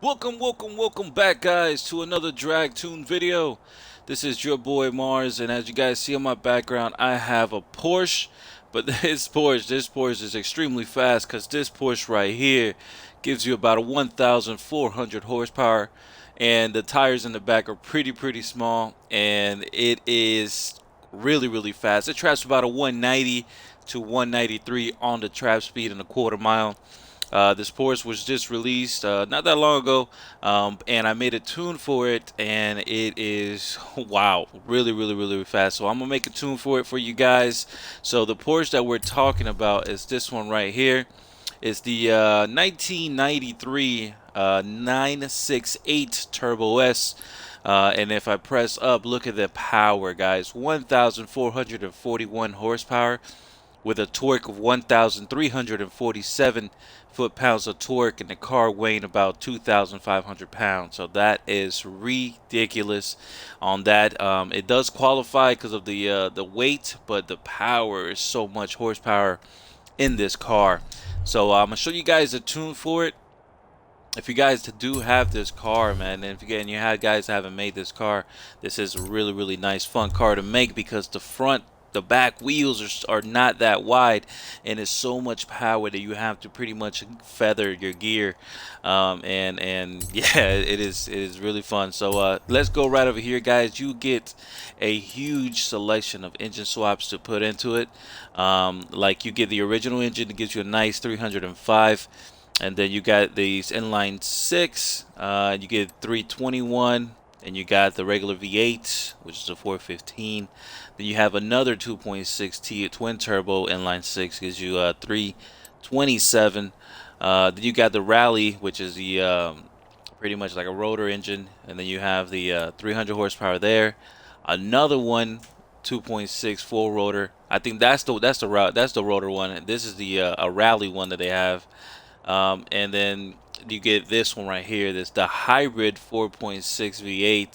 Welcome back, guys, to another drag tune video. This is your boy Mars, and as you guys see on my background, I have a Porsche. But this Porsche is extremely fast because this Porsche right here gives you about a 1,400 horsepower, and the tires in the back are pretty small, and it is really fast. It traps about a 190 to 193 on the trap speed in a quarter mile. This Porsche was just released not that long ago, and I made a tune for it, and it is wow, really fast. So I'm gonna make a tune for it for you guys. So the Porsche that we're talking about is this one right here. It's the 1993 968 Turbo S. And if I press up, look at the power, guys. 1,441 horsepower with a torque of 1,347 foot-pounds of torque, and the car weighing about 2,500 pounds. So that is ridiculous on that. It does qualify because of the weight, but the power is so much horsepower in this car. So I'm gonna show you guys a tune for it. If you guys do have this car, man, and if you have guys haven't made this car, this is a really nice, fun car to make because the back wheels are not that wide, and it's so much power that you have to pretty much feather your gear, and yeah, it is really fun. So let's go right over here, guys. You get a huge selection of engine swaps to put into it. Like you get the original engine, it gives you a nice 305. And then you got these inline 6, you get 321, and you got the regular V8, which is a 415. Then you have another 2.6T twin turbo inline 6, gives you 327. Then you got the Rally, which is the pretty much like a rotor engine, and then you have the 300 horsepower there. Another one, 2.6 full rotor. I think that's the rotor one. This is the a Rally one that they have. And then you get this one right here. This the hybrid 4.6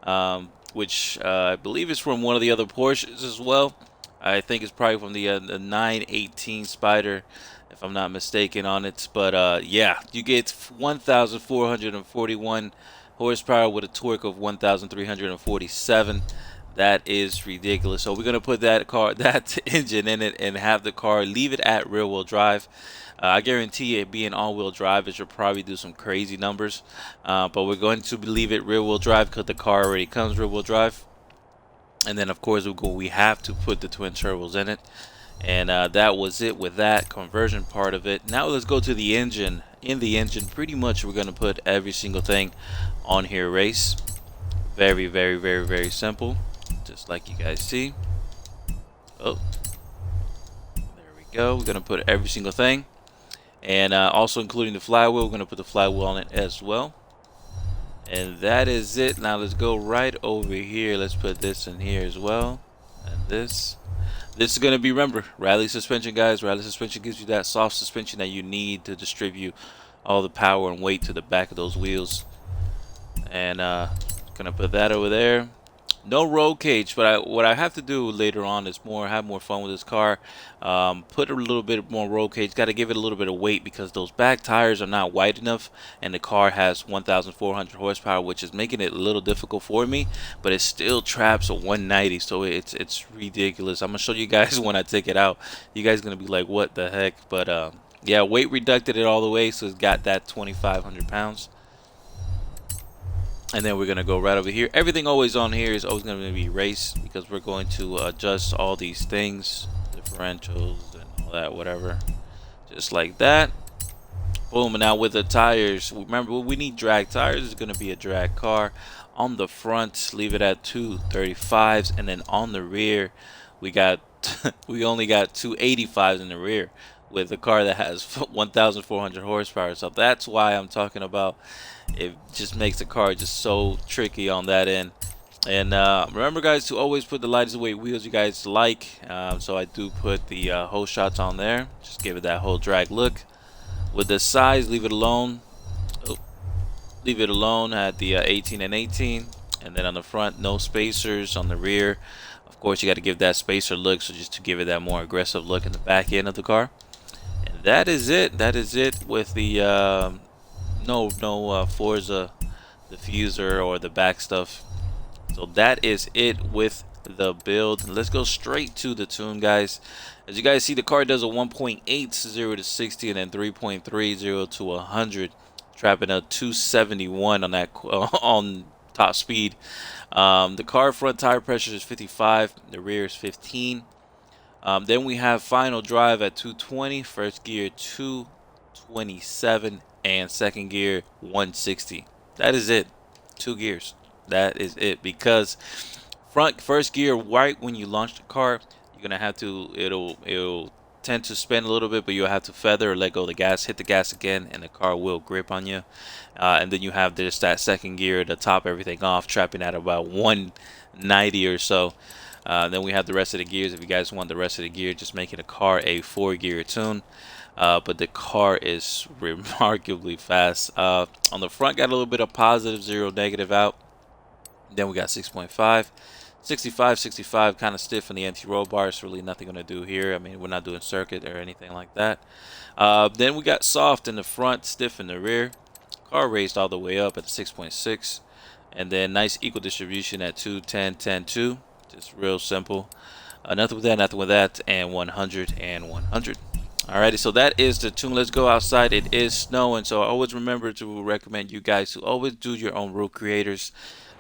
V8, which I believe is from one of the other Porsches as well. I think it's probably from the 918 Spider, if I'm not mistaken on it. But yeah, you get 1,441 horsepower with a torque of 1,347. That is ridiculous. So we're gonna put that engine in it, and have the car leave it at rear-wheel drive. I guarantee it being all-wheel drive, it should probably do some crazy numbers. But we're going to leave it rear-wheel drive because the car already comes rear-wheel drive. And then of course we have to put the twin turbos in it. And that was it with that conversion part of it. Now let's go to the engine. In the engine, pretty much we're gonna put every single thing on here. Race. Very simple. Just like you guys see. Oh, there we go. We're gonna put every single thing. And also including the flywheel, we're going to put the flywheel on it as well. And that is it. Now let's go right over here. Let's put this in here as well. And this is going to be, remember, Rally suspension, guys. Rally suspension gives you that soft suspension that you need to distribute all the power and weight to the back of those wheels. And going to put that over there. No roll cage, but what I have to do later on is have more fun with this car. Put a little bit more roll cage. Got to give it a little bit of weight because those back tires are not wide enough, and the car has 1,400 horsepower, which is making it a little difficult for me. But it still traps a 190, so it's ridiculous. I'm gonna show you guys when I take it out. You guys gonna be like, what the heck? But yeah, weight reducted it all the way, so it's got that 2,500 pounds. And then we're gonna go right over here. Everything always on here is always gonna be race because we're going to adjust all these things, differentials and all that, whatever, just like that. Boom. And now with the tires, remember we need drag tires. It's gonna be a drag car. On the front, leave it at 235s, and then on the rear, we only got 285s in the rear with a car that has 1,400 horsepower. So that's why I'm talking about. It just makes the car just so tricky on that end. And remember, guys, to always put the lightest weight wheels you guys like. So I do put the whole shots on there. Just give it that whole drag look. With the size, leave it alone. Oh, leave it alone at the 18 and 18. And then on the front, no spacers. On the rear, of course, you got to give that spacer look. So just to give it that more aggressive look in the back end of the car. And that is it. That is it with the no Forza diffuser or the back stuff. So that is it with the build. Let's go straight to the tune, guys. As you guys see, the car does a 1.80 to 60 and then 3.30 to 100, trapping a 271 on that on top speed. The car front tire pressure is 55, the rear is 15. Then we have final drive at 220, first gear 227, and second gear 160. That is it. 2 gears. That is it. Because first gear, right when you launch the car, you're gonna have to. It'll tend to spin a little bit, but you'll have to feather or let go of the gas, hit the gas again, and the car will grip on you. And then you have just that second gear to top everything off, trapping at about 190 or so. Then we have the rest of the gears. If you guys want the rest of the gear, just making the car a 4-gear tune. But the car is remarkably fast. On the front, got a little bit of positive, 0, negative out. Then we got 6.5. 65, 65, kind of stiff in the empty roll bars. Really nothing going to do here. I mean, we're not doing circuit or anything like that. Then we got soft in the front, stiff in the rear. Car raised all the way up at the 6.6. And then nice equal distribution at 2, 10, 10, 2. Just real simple. Nothing with that, and 100 and 100. Alrighty, so that is the tune. Let's go outside. It is snowing, so I always remember to recommend you guys to always do your own rule creators.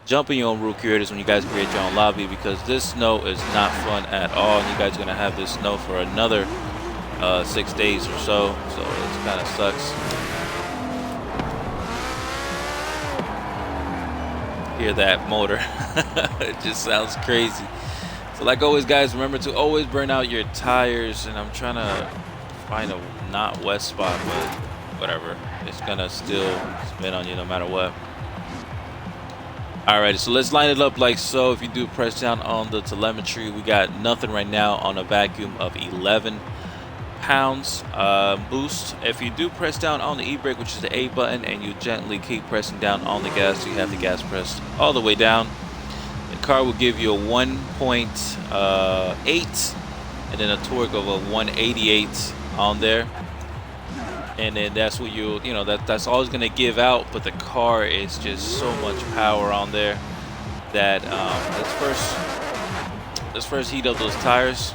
Jump in your own rule creators when you guys create your own lobby, because this snow is not fun at all. And you guys are going to have this snow for another 6 days or so, so it kind of sucks. Hear that motor. It just sounds crazy. So like always, guys, remember to always burn out your tires. And I'm trying to find a not wet spot, but whatever, it's gonna still spin on you no matter what. Alrighty, so let's line it up like so. If you do press down on the telemetry, we got nothing right now on a vacuum of 11 pounds boost. If you do press down on the e-brake, which is the A button, and you gently keep pressing down on the gas, so you have the gas pressed all the way down, the car will give you a 1.8 and then a torque of a 188 on there. And then that's what that's always going to give out, but the car is just so much power on there that let's first heat up those tires.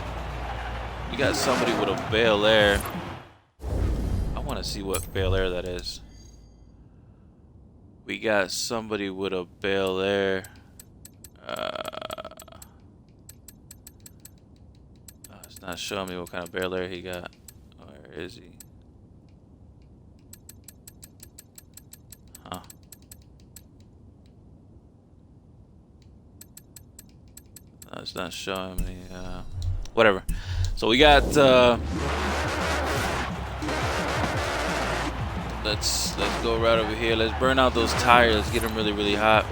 We got somebody with a Bel Air. I want to see what Bel Air that is. We got somebody with a Bel Air. It's not showing me what kind of Bel Air he got. Where is he? Huh. No, it's not showing me. Whatever. So we got. Let's go right over here. Let's burn out those tires. Let's get them really hot.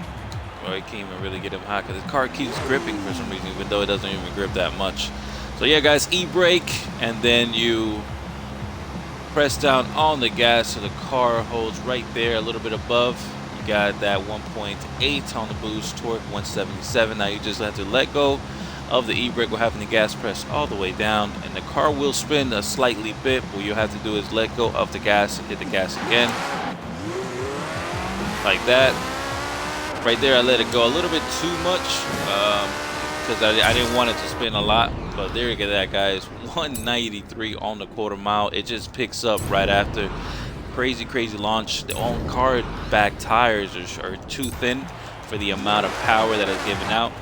Or I can't even really get them hot because the car keeps gripping for some reason, even though it doesn't even grip that much. So yeah, guys, e-brake, and then you press down on the gas so the car holds right there, a little bit above. You got that 1.8 on the boost, torque 177. Now you just have to let go of the e-brake while having the gas pressed all the way down, and the car will spin a slightly bit. What you have to do is let go of the gas and hit the gas again, like that. Right there, I let it go a little bit too much because I didn't want it to spin a lot. But there you get that, guys. 193 on the quarter mile. It just picks up right after. Crazy launch. The on-car back tires are too thin for the amount of power that is given out.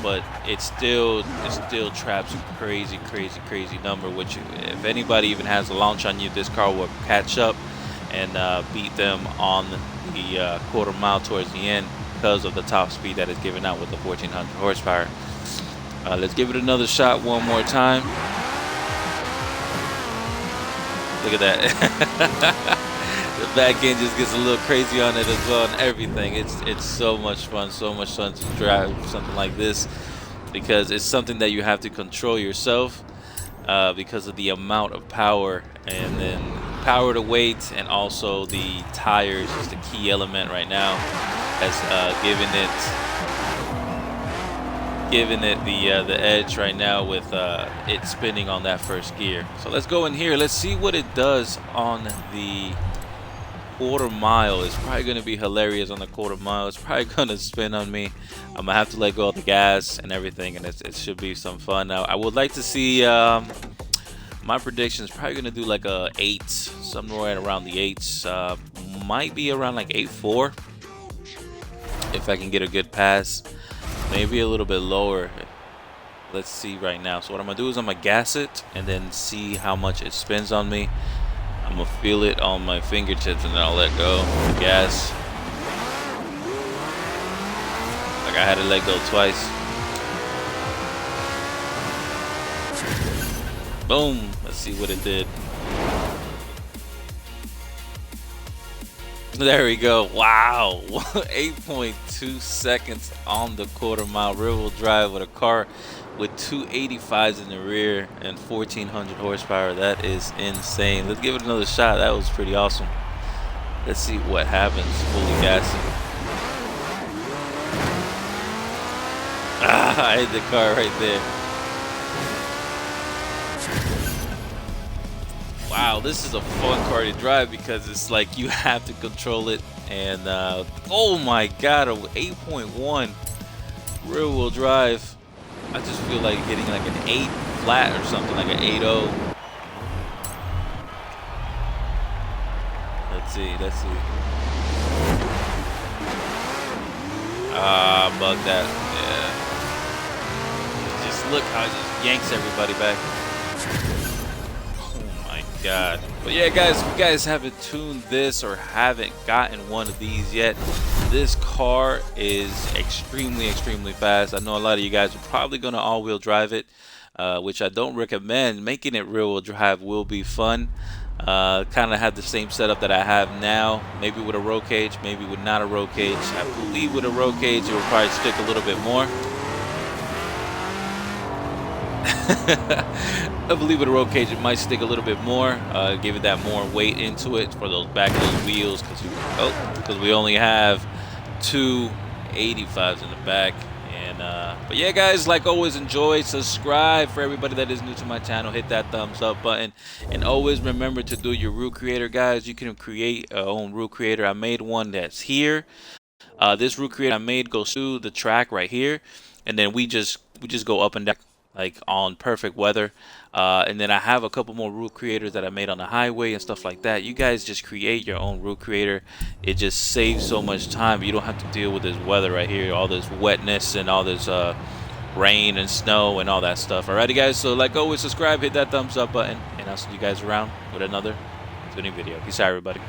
But it still traps a crazy number. Which, if anybody even has a launch on you, this car will catch up and beat them on the quarter mile towards the end because of the top speed that is given out with the 1400 horsepower. Let's give it another shot one more time. Look at that. The back end just gets a little crazy on it as well, and everything. It's so much fun to drive something like this, because it's something that you have to control yourself because of the amount of power, and then power to weight, and also the tires is the key element right now, as giving it the edge right now with it spinning on that first gear. So let's go in here. Let's see what it does on the quarter mile. It's probably gonna be hilarious on the quarter mile. It's probably gonna spin on me. I'm gonna have to let go of the gas and everything, and it should be some fun. Now, I would like to see. My prediction is probably gonna do like a 8, somewhere around the 8s. Might be around like 8.4 if I can get a good pass. Maybe a little bit lower. Let's see right now. So what I'm gonna do is I'm gonna gas it and then see how much it spins on me. I'm gonna feel it on my fingertips and then I'll let go. The gas. Like I had to let go twice. Boom. Let's see what it did. There we go. Wow. 8.2 seconds on the quarter mile. Rear wheel drive with a car with 285s in the rear and 1400 horsepower. That is insane. Let's give it another shot. That was pretty awesome. Let's see what happens. Fully gassing. I hit the car right there. Wow, this is a fun car to drive because it's like you have to control it. And oh my god, a 8.1 rear wheel drive. I just feel like hitting like an 8 flat or something, like an 8.0. Let's see. Bug that. Yeah. Just look how it just yanks everybody back. God. But yeah, guys, if you guys haven't tuned this or haven't gotten one of these yet, this car is extremely fast. I know a lot of you guys are probably going to all-wheel drive it, which I don't recommend. Making it rear-wheel drive will be fun. Kind of have the same setup that I have now, maybe with a roll cage, maybe with not a roll cage. I believe with a roll cage it will probably stick a little bit more. I believe with a roll cage it might stick a little bit more, give it that more weight into it for those back of those wheels, because we only have 2 85s in the back. And but yeah, guys, like always, enjoy, subscribe. For everybody that is new to my channel, hit that thumbs up button, and always remember to do your route creator, guys. You can create your own route creator. I made one that's here. This route creator I made goes through the track right here, and then we just go up and down like on perfect weather. And then I have a couple more route creators that I made on the highway and stuff like that. You guys just create your own route creator. It just saves so much time. You don't have to deal with this weather right here, all this wetness and all this rain and snow and all that stuff. Alrighty, guys, so like always, subscribe, hit that thumbs up button, and I'll see you guys around with another tuning video. Peace out, everybody.